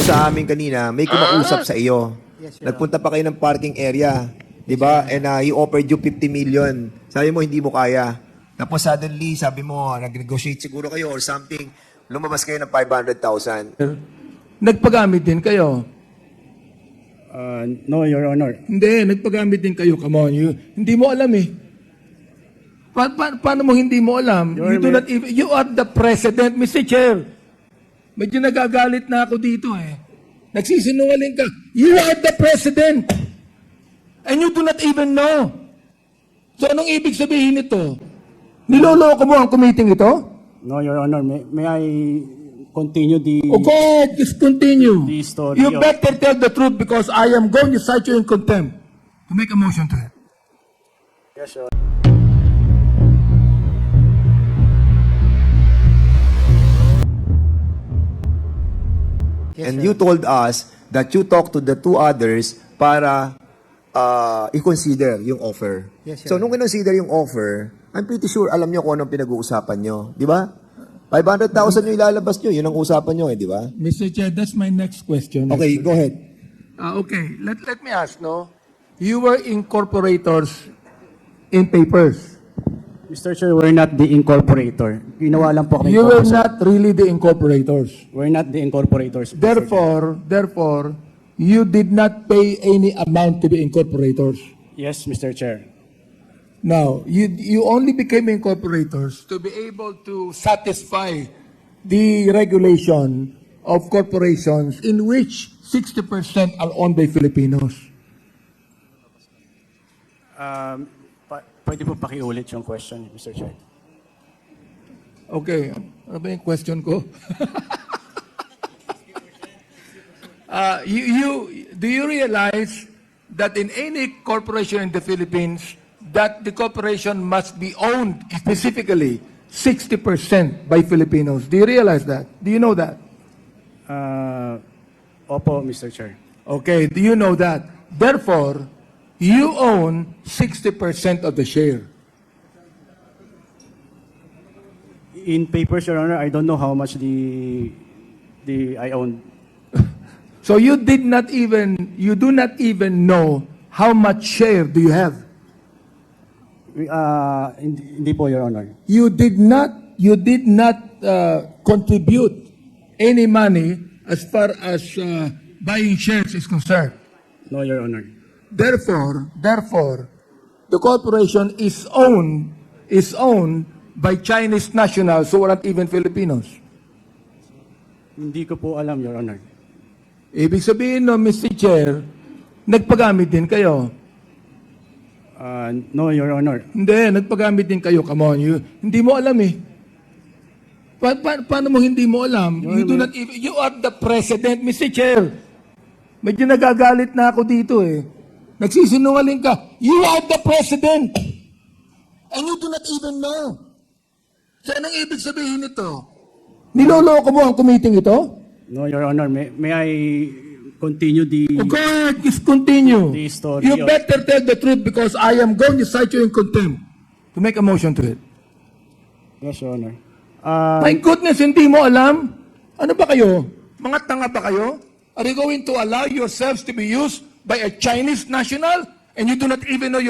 sa amin kanina, may kumausap sa iyo. Nagpunta pa kayo ng parking area. Diba? And he offered you 50 million. Sabi mo, hindi mo kaya. Tapos suddenly, sabi mo, nag-negotiate siguro kayo or something. Lumabas kayo ng 500,000. Nagpagamit din kayo. No, Your Honor. Hindi, nagpagamit din kayo. Come on, hindi mo alam eh. Paano mo hindi mo alam? You are the president, Mr. Chair. Medyo nagagalit na ako dito eh. Nagsisinungaling ka. You are the president. And you do not even know. So anong ibig sabihin nito? Niloloko mo ang committee ito? No, Your Honor. May I continue the... Okay, just continue. The story You of- better tell the truth because I am going to cite you in contempt. To make a motion to it. Yes, Your And you told us that you talked to the two others para i-consider yung offer. So, nung kinonsider yung offer, I'm pretty sure alam nyo kung anong pinag-uusapan nyo. Di ba? 500,000 yung ilalabas nyo. Yun ang usapan nyo di ba? Mr. Chair, that's my next question. Okay, go ahead. Okay, let me ask, no? You were incorporators in papers. Mr. Chair, we're not the incorporator. Ginawa lang po kami. You were not really the incorporators. We're not the incorporators. Mr. Chair. Therefore, you did not pay any amount to the incorporators. Yes, Mr. Chair. Now, you only became incorporators to be able to satisfy the regulation of corporations in which 60% are owned by Filipinos. Pwede po pakiulit yung question, Mr. Chair. Okay, ano ba yung question ko? Do you realize that in any corporation in the Philippines, that the corporation must be owned specifically 60% by Filipinos? Do you realize that? Do you know that? Opo, Mr. Chair. Okay, do you know that? Therefore, you own 60% of the share. In papers, Your Honor, I don't know how much I own. So you do not even know how much share do you have. Hindi po, Your Honor. You did not contribute any money as far as buying shares is concerned. No, Your Honor. Therefore, the corporation is owned by Chinese nationals who are not even Filipinos. Hindi ko po alam, Your Honor. Ibig sabihin, no, Mr. Chair, nagpagamit din kayo. No, Your Honor. Hindi, nagpagamit din kayo. Come on, hindi mo alam eh. Paano mo hindi mo alam? You are the president, Mr. Chair. Medyo nagagalit na ako dito eh. Nagsisinungaling ka. You are the president. And you do not even know. So, anong ibig sabihin nito? Niloloko mo ang committee ito? No, Your Honor. May I continue the... Okay, just continue. The story You of- better tell the truth because I am going to cite you in contempt to make a motion to it. Yes, Your Honor. My goodness, hindi mo alam? Ano ba kayo? Mga tanga ba kayo? Are you going to allow yourselves to be used by a Chinese national and you do not even know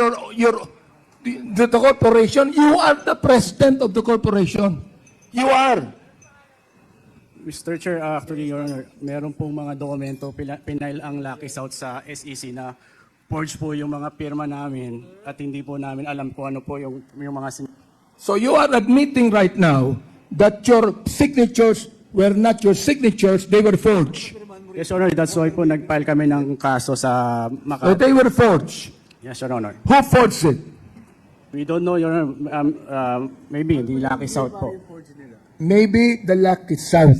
the corporation? You are the president of the corporation. You are. Mr. Chair, actually, Your Honor, meron pong mga dokumento, pinail ang Lucky South sa SEC na forged po yung mga pirma namin at hindi po namin alam kung ano po yung mga... So you are admitting right now that your signatures were not your signatures, they were forged. Yes, Your Honor, that's why po nag-file kami ng kaso sa So Makati. they were forged. Yes, Your Honor. Who forged it? We don't know, Your Honor. Maybe the Lucky South po. Maybe the Lucky South.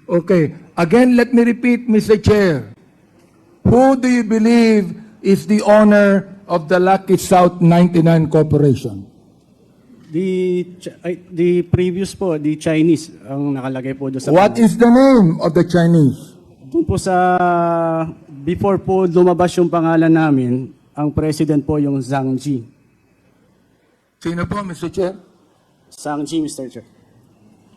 Okay. Again, let me repeat, Mr. Chair. Who do you believe is the owner of the Lucky South 99 Corporation? The previous po, the Chinese, ang nakalagay po doon sa... What is the name of the Chinese? Doon po sa... Before po lumabas yung pangalan namin, ang president po yung Zhang Ji. Sino po, Mr. Chair? Zhang Ji, Mr. Chair.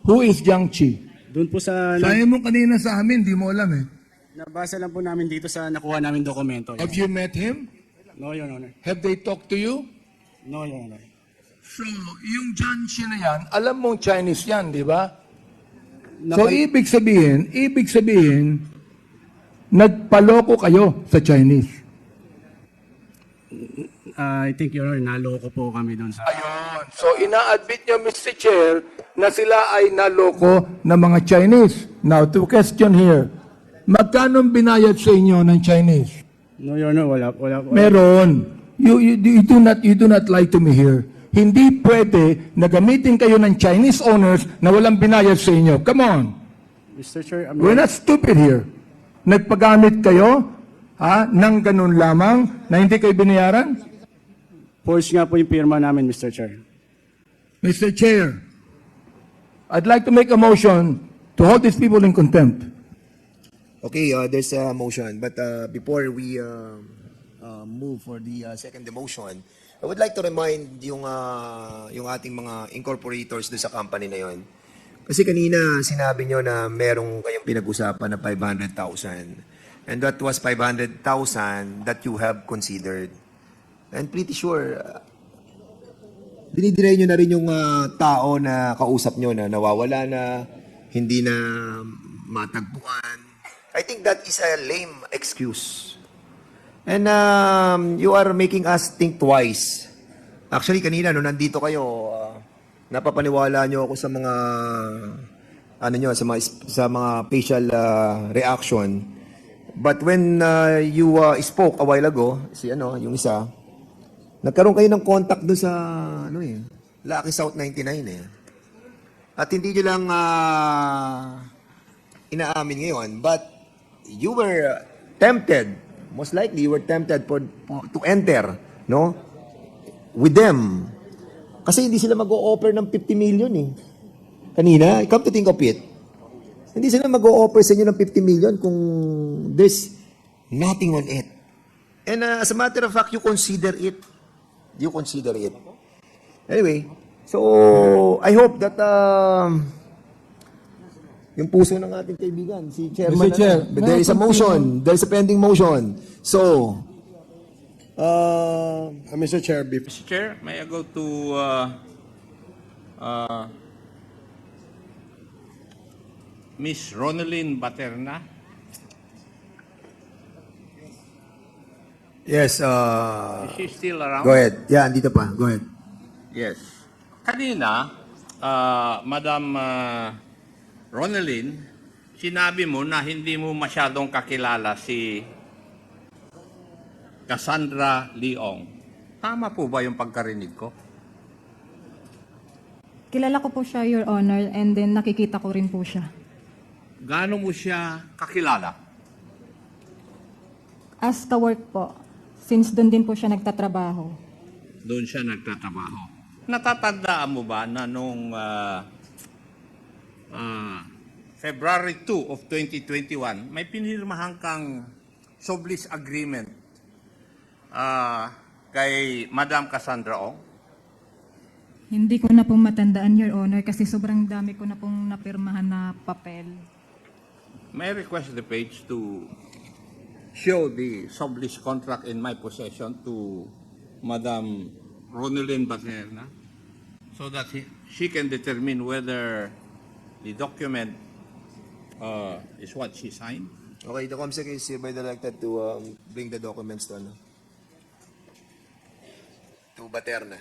Who is Jiang Qi? Doon po sa... Sabi mo kanina sa amin, di mo alam eh. Nabasa lang po namin dito sa nakuha namin dokumento. Have you met him? No, Your Honor. Have they talked to you? No, Your Honor. So, yung Janshi na yan, alam mong Chinese yan, di ba? So, ibig sabihin, nagpaloko kayo sa Chinese. I think, Your Honor, naloko po kami doon sa... Ayun. So, ina-admit nyo, Mr. Chair, na sila ay naloko ng mga Chinese. Now, to question here, magkano binayad sa inyo ng Chinese? No, Your Honor, wala. Meron. You do not lie to me here. Hindi pwede na gamitin kayo ng Chinese owners na walang binayad sa inyo. Come on. Mr. Chair, We're not stupid here. Nagpagamit kayo ng ganun lamang na hindi kayo binayaran? forge nga po yung pirma namin, Mr. Chair. Mr. Chair, I'd like to make a motion to hold these people in contempt. Okay, there's a motion. But before we move for the second motion, I would like to remind yung ating mga incorporators doon sa company na yon. Kasi kanina sinabi nyo na merong kayong pinag-usapan na 500,000. And that was 500,000 that you have considered. And pretty sure, dinidire nyo na rin yung tao na kausap nyo na nawawala na, hindi na matagpuan. I think that is a lame excuse. And you are making us think twice. Actually, kanina, no, nandito kayo, napapaniwala nyo ako sa mga, sa mga facial reaction. But when you spoke a while ago, yung isa, nagkaroon kayo ng contact doon sa, Lucky South 99 eh. At hindi nyo lang inaamin ngayon, but you were tempted, most likely you were tempted to enter, no? With them. Kasi hindi sila mag-o-offer ng 50 million eh. Kanina, come to think of it, hindi sila mag-o-offer sa inyo ng 50 million kung there's nothing on it. And as a matter of fact, you consider it. You consider it. Anyway, so I hope that yung puso ng ating kaibigan, si Chairman, Mr. Chair, there is a motion. There is a pending motion. So, Mr. Chair, Mr. Chair, may I go to Miss Ronaldine Baterna? yes, Is she still around? go ahead. Yeah, andito pa. Go ahead. Yes. Kanina, Madam Ronaldine, sinabi mo na hindi mo masyadong kakilala si Cassandra Leong. Tama po ba yung pagkarinig ko? Kilala ko po siya, Your Honor, and then nakikita ko rin po siya. Gaano mo siya kakilala? As ka-work po, since doon din po siya nagtatrabaho. Doon siya nagtatrabaho. Natatandaan mo ba na nung February 2 of 2021, may pinirmahan kang sublease agreement kay Madam Cassandra Ong? Hindi ko na po matandaan, Your Honor, kasi sobrang dami ko na pong napirmahan na papel. May I request the page to show the sublease contract in my possession to Madam Ronaldine Baterna so that she can determine whether the document is what she signed? Okay, the COMSEC is hereby directed to bring the documents to Baterna.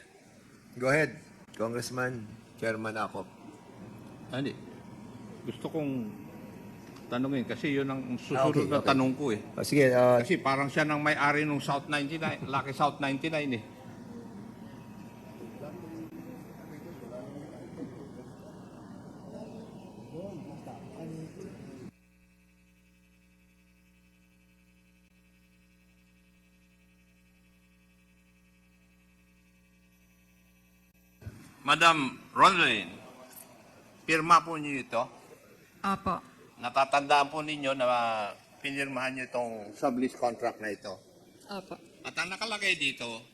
Go ahead, Congressman, Chairman Acop. Hindi. Gusto kong tanungin kasi yun ang susunod na tanong ko eh. Sige, Kasi parang siya nang may-ari ng South 99, Lucky South 99 eh. Madam Ronaldine, pirma po niyo ito. Opo. Natatandaan po ninyo na pinirmahan niyo itong sublease contract na ito. Opo. At ang nakalagay dito,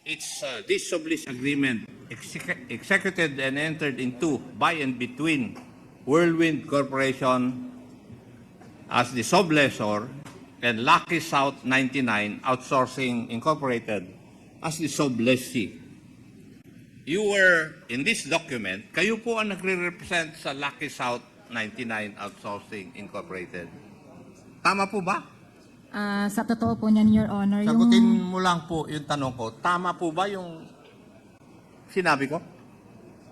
it's this sublease agreement executed and entered into by and between Whirlwind Corporation as the sublessor and Lucky South 99 Outsourcing Incorporated as the sublessee. You were, in this document, kayo po ang nagre-represent sa Lucky South 99 Outsourcing Incorporated. Tama po ba? Sa totoo po niyan, Your Honor, Sagutin yung... mo lang po yung tanong ko. Tama po ba yung sinabi ko?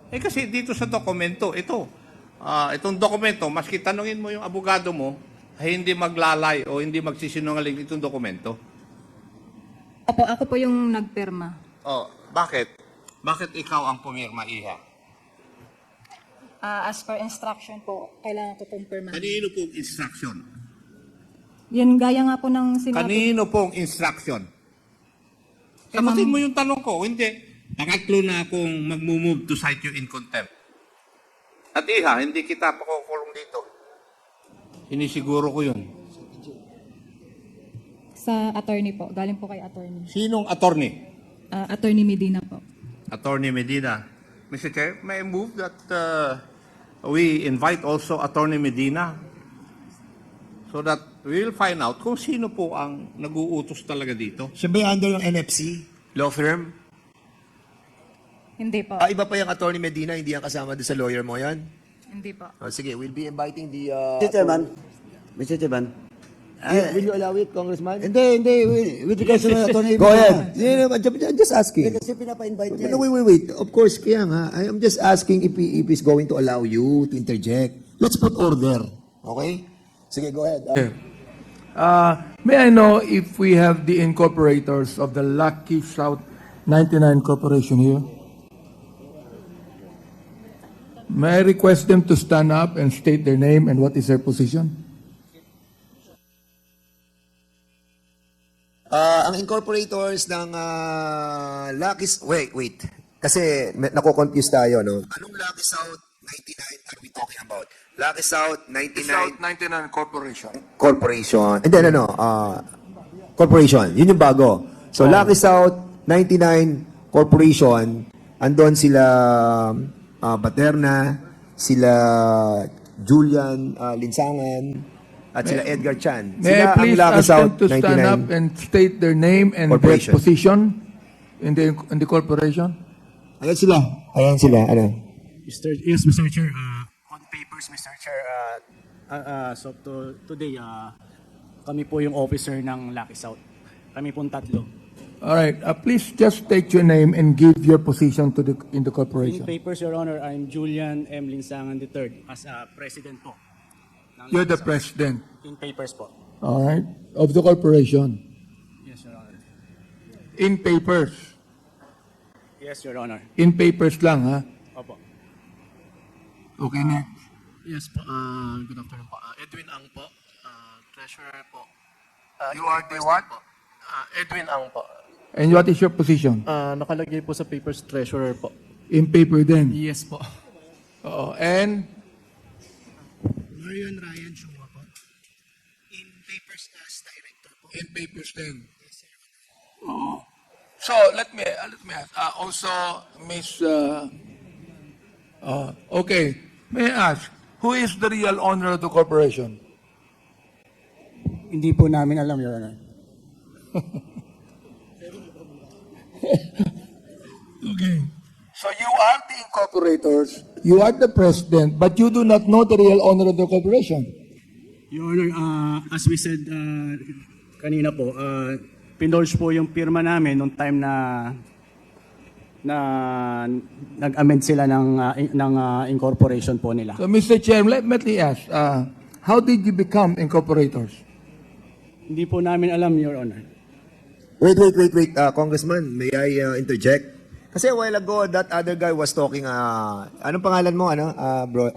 Eh kasi dito sa dokumento, itong dokumento, maski tanungin mo yung abogado mo, ay hindi maglalay o hindi magsisinungaling itong dokumento. Opo, ako po yung nagpirma. Oh, bakit? Bakit ikaw ang pumirma, Iha? As per instruction po, kailangan ko pong pirma. Kanino pong instruction? Yan, gaya nga po ng sinabi. Kanino pong instruction? Kay Sagutin Ma'am. mo yung tanong ko. Hindi. Pangatlo na akong mag-move to cite you in contempt. At Iha, hindi kita pakukulong dito. Sinisiguro ko yun. Sa attorney po, galing po kay attorney. Sinong attorney? Attorney Medina po. Attorney Medina. Mr. Chair, may I move that we invite also Attorney Medina so that we will find out kung sino po ang nag-uutos talaga dito. Siya ba yung under yung NFC? Law firm? Hindi po. Iba pa yung attorney Medina, hindi yan kasama doon sa lawyer mo yan? Hindi po. Oh, sige, we'll be inviting the... Mr. Chairman. Mr. Chairman. will you allow it, Congressman? Hindi. With regards to Attorney Go ahead. Just asking. Kasi pinapa-invite niya. No, wait. Of course, kaya nga, I am just asking if he's going to allow you to interject. Let's put order. Okay? Sige, go ahead. May I know if we have the incorporators of the Lucky South 99 Corporation here? May I request them to stand up and state their name and what is their position? Ang incorporators ng Lucky... Wait. Kasi nako-confuse tayo, no? Anong Lucky South 99 are we talking about? Lucky South 99... South 99 Corporation. Corporation. Hindi, Corporation. Yun yung bago. So, Lucky South 99 Corporation, andon sila Baterna, sila Julian Linsangan, at sila Edgar Chan. May Sila I please Lucky ask them South to stand up 99. and state their name and their Corporation. position in the corporation? Ayan sila. Ano? Yes, Mr. Chair. On papers, Mr. Chair, so today, kami po yung officer ng Lucky South. Kami pong tatlo. All right. Please just state your name and give your position in the In corporation. papers, Your Honor, I'm Julian M. Linsangan III as president po. ng You're the Lucky South. president. In papers po. All right. Of the corporation. Yes, Your Honor. In papers. Yes, Your Honor. In papers lang, ha? Opo. Okay, next. Yes po, good afternoon po. Edwin Ang po, treasurer po. You are the what? Edwin Ang po. And what is your position? Nakalagay po sa papers treasurer po. In paper din. Yes po. Oo. And Marion Ryan Chua po. In papers as director po. in papers din. Oo. So, let me ask. Also, Miss... okay. May I ask, who is the real owner of the corporation? Hindi po namin alam, Your Honor. Okay. So you are the incorporators, you are the president, but you do not know the real owner of the corporation. Your Honor, as we said kanina po, pinolge po yung pirma namin nung time na nag-amend sila ng incorporation po nila. So Mr. Chair, let me ask, how did you become incorporators? Hindi po namin alam, Your Honor. Wait. Congressman, may I interject? Kasi a while ago, that other guy was talking, anong pangalan mo, bro?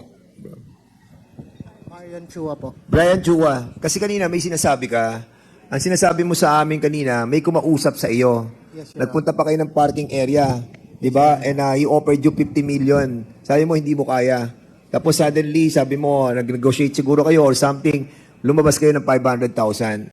Marian Chua po. Brian Chua. Kasi kanina may sinasabi ka, ang sinasabi mo sa amin kanina, may kumausap sa iyo. Yes, Your Nagpunta pa kayo ng parking area, di ba? And he offered you 50 million. Sabi mo, hindi mo kaya. Tapos suddenly, sabi mo, nag-negotiate siguro kayo or something, lumabas kayo ng 500,000.